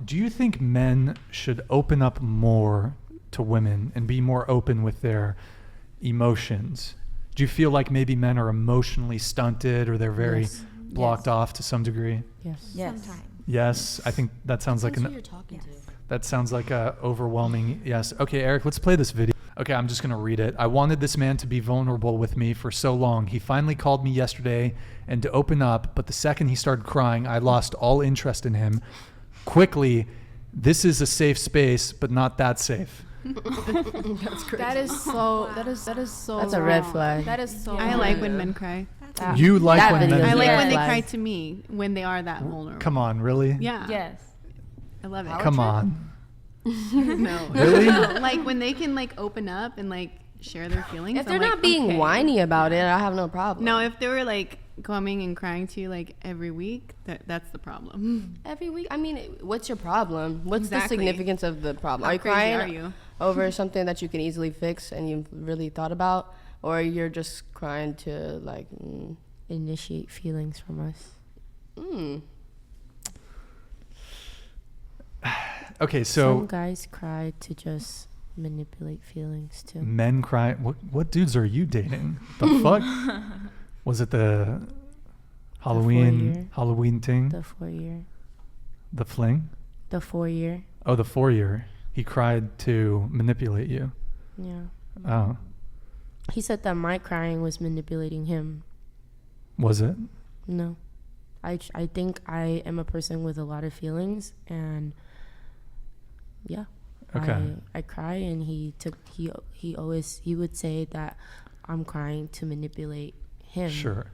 Do you think men should open up more to women and be more open with their emotions? Do you feel like maybe men are emotionally stunted or they're very blocked off to some degree? Yes. Sometimes. Yes. I think that sounds like Who you're talking to. that sounds like a overwhelming yes. Okay, Eric, let's play this video. Okay, I'm just going to read it. I wanted this man to be vulnerable with me for so long. He finally called me yesterday and to open up, but the second he started crying, I lost all interest in him. Quickly, this is a safe space, but not that safe. That's crazy. That is so. That's a red flag. That is so. I like when men cry. You like that when video men I like red when they flags. cry to me when they are that vulnerable. Come on, really? Yeah. Yes. I love it. Come on. No. Really? No, like when they can like open up and like share their feelings. If they're I'm not like, being okay. whiny about it, I have no problem. No, if they were like coming and crying to you like every week, that's the problem. Every week. I mean, what's your problem? What's Exactly. the significance of the problem? How Are you crazy crying are you? over something that you can easily fix and you've really thought about? Or you're just crying to like, Initiate feelings from us. Okay, so Some guys cry to just manipulate feelings too. men cry. What dudes are you dating? The fuck? Was it the four-year. Halloween thing? The 4-year. The fling? The 4-year. Oh, the 4-year. He cried to manipulate you. Yeah. Oh, He said that my crying was manipulating him. was it? No. I think I am a person with a lot of feelings, and yeah. Okay. I cry, and he would say that I'm crying to manipulate him. Sure.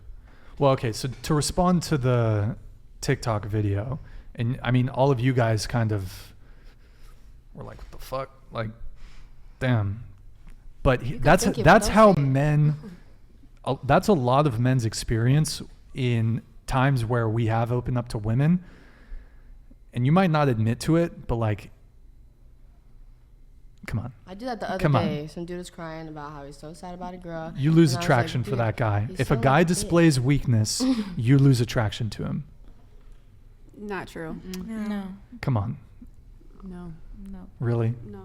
Well, okay, so to respond to the TikTok video, and I mean, all of you guys kind of were like, what the fuck? Like, damn. But that's how men, that's a lot of men's experience in times where we have opened up to women. And you might not admit to it, but like, come on. I did that the other Come on. day. Some dude was crying about how he's so sad about a girl. You lose And I was attraction like, for dude, that guy. he's If so a guy like displays weakness, you lose attraction to him. Not true. No. Come on. No. No. Really? No.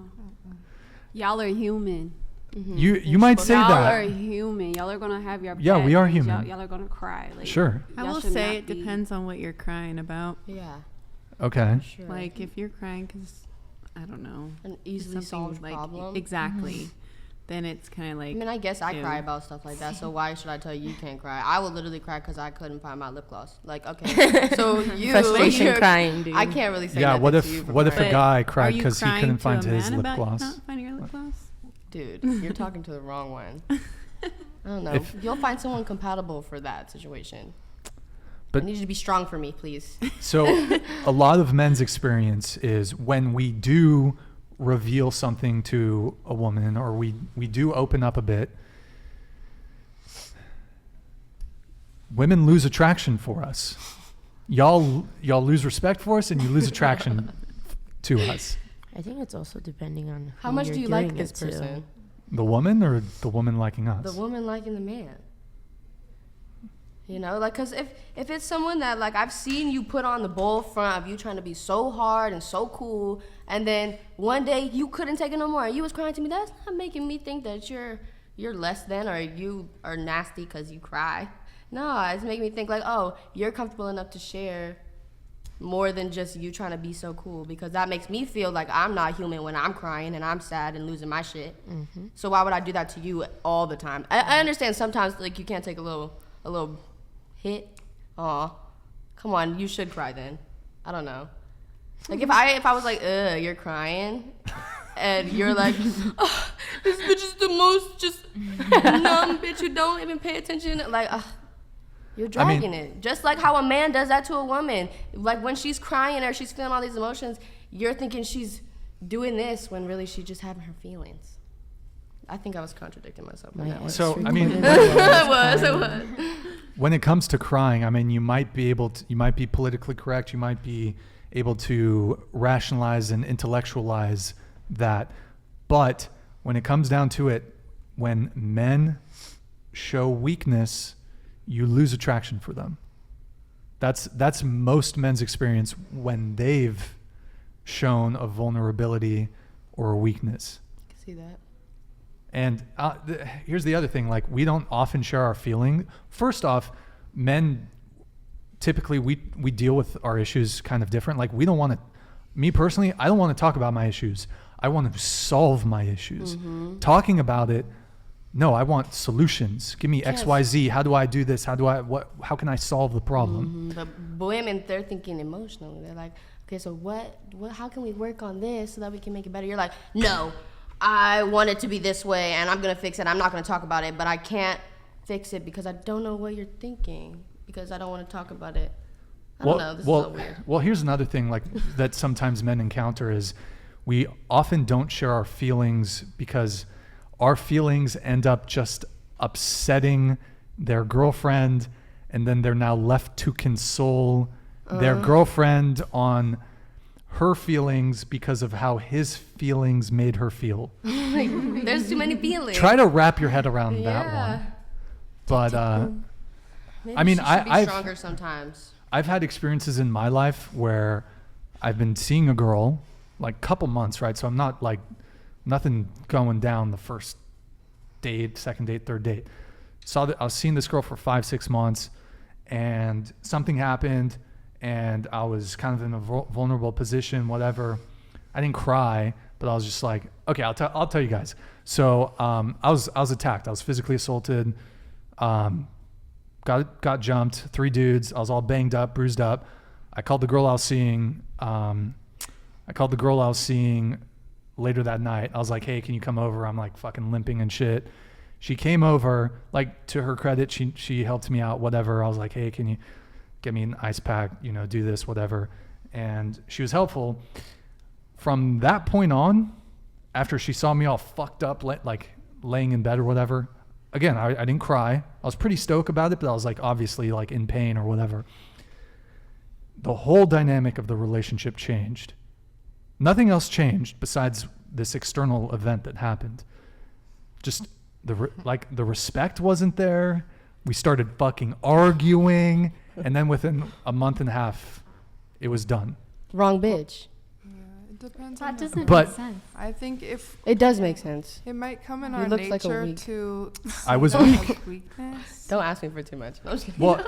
Y'all are human. You might say Y'all that. are human. Y'all are gonna have your Yeah, we bad are days. human. Y'all are gonna cry. Like, Sure. I y'all will should say not it be- depends on what you're crying about. Yeah, Okay. sure. Like if you're crying because I don't know, an easily something solved like problem. exactly, then it's kind of I like. mean, I guess I Ew. cry about stuff like that, so why should I tell you you can't cry? I would literally cry because I couldn't find my lip gloss. Like, okay, so Frustration you're crying, dude. I can't really say Yeah, nothing what to if you for what if a crying. guy Are cried you because he crying couldn't to find a his man lip about gloss? not finding your lip gloss? Dude, you're talking to the wrong one. I don't know. You'll find someone compatible for that situation. But- I need you to be strong for me, please. So a lot of men's experience is when we do reveal something to a woman or we do open up a bit, women lose attraction for us. Y'all lose respect for us and you lose attraction to us. I think it's also depending on How who much you're do you like doing this it to. person? The woman or the woman liking us? The woman liking the man. You know, like, cause if it's someone that like I've seen you put on the bold front of you trying to be so hard and so cool, and then one day you couldn't take it no more and you was crying to me, that's not making me think that you're less than or you are nasty cause you cry. No, it's making me think like, oh, you're comfortable enough to share more than just you trying to be so cool, because that makes me feel like I'm not human when I'm crying and I'm sad and losing my shit. So why would I do that to you all the time? I understand sometimes like you can't take a little hit. Aw, come on, you should cry then. I don't know. Like if I was like, you're crying, and you're like, oh, this bitch is the most just numb bitch who don't even pay attention. Like, you're dragging it. Just like how a man does that to a woman. Like when she's crying or she's feeling all these emotions, you're thinking she's doing this when really she's just having her feelings. I think I was contradicting myself on that one. So I mean, I was. when it comes to crying, I mean, you might be politically correct. You might be able to rationalize and intellectualize that. But when it comes down to it, when men show weakness, you lose attraction for them. That's most men's experience when they've shown a vulnerability or a weakness. I can see that. And here's the other thing, like, we don't often share our feeling. First off, men, typically we deal with our issues kind of different. Like, we don't want to, me personally, I don't want to talk about my issues. I want to solve my issues. Talking about it, no, I want solutions. Give me X, Y, Z. How do I do this? How can I solve the problem? But women, they're thinking emotionally. They're like, okay, so what, how can we work on this so that we can make it better? You're like, no, I want it to be this way, and I'm going to fix it. I'm not going to talk about it, but I can't fix it because I don't know what you're thinking, because I don't want to talk about it. I don't know. This is so weird. Well, here's another thing, like, that sometimes men encounter is we often don't share our feelings because our feelings end up just upsetting their girlfriend, and then they're now left to console their girlfriend on her feelings because of how his feelings made her feel. Like, there's too many feelings. Try to wrap your head around that one. But Maybe I mean, she should be I've stronger sometimes. I've had experiences in my life where I've been seeing a girl like couple months, right? So I'm not like nothing going down the first date, second date, third date. I was seeing this girl for 5-6 months, and something happened, and I was kind of in a vulnerable position, whatever. I didn't cry, but I was just like, okay, I'll tell you guys. So I was attacked. I was physically assaulted. Got jumped. 3 dudes. I was all banged up, bruised up. I called the girl I was seeing. Later that night. I was like, hey, can you come over? I'm like fucking limping and shit. She came over. Like, to her credit, she helped me out, whatever. I was like, hey, can you get me an ice pack, do this, whatever. And she was helpful. From that point on, after she saw me all fucked up, like laying in bed or whatever, again, I didn't cry. I was pretty stoked about it, but I was like obviously like in pain or whatever. The whole dynamic of the relationship changed. Nothing else changed besides this external event that happened. Just the respect wasn't there. We started fucking arguing, and then within a month and a half, it was done. Wrong bitch. Yeah, it depends. That on doesn't But- make sense. I think if It does make sense. it might come in He our looks like a nature weak- to I was see weak. weakness. Don't ask me for too much. No, I'm just kidding. Well,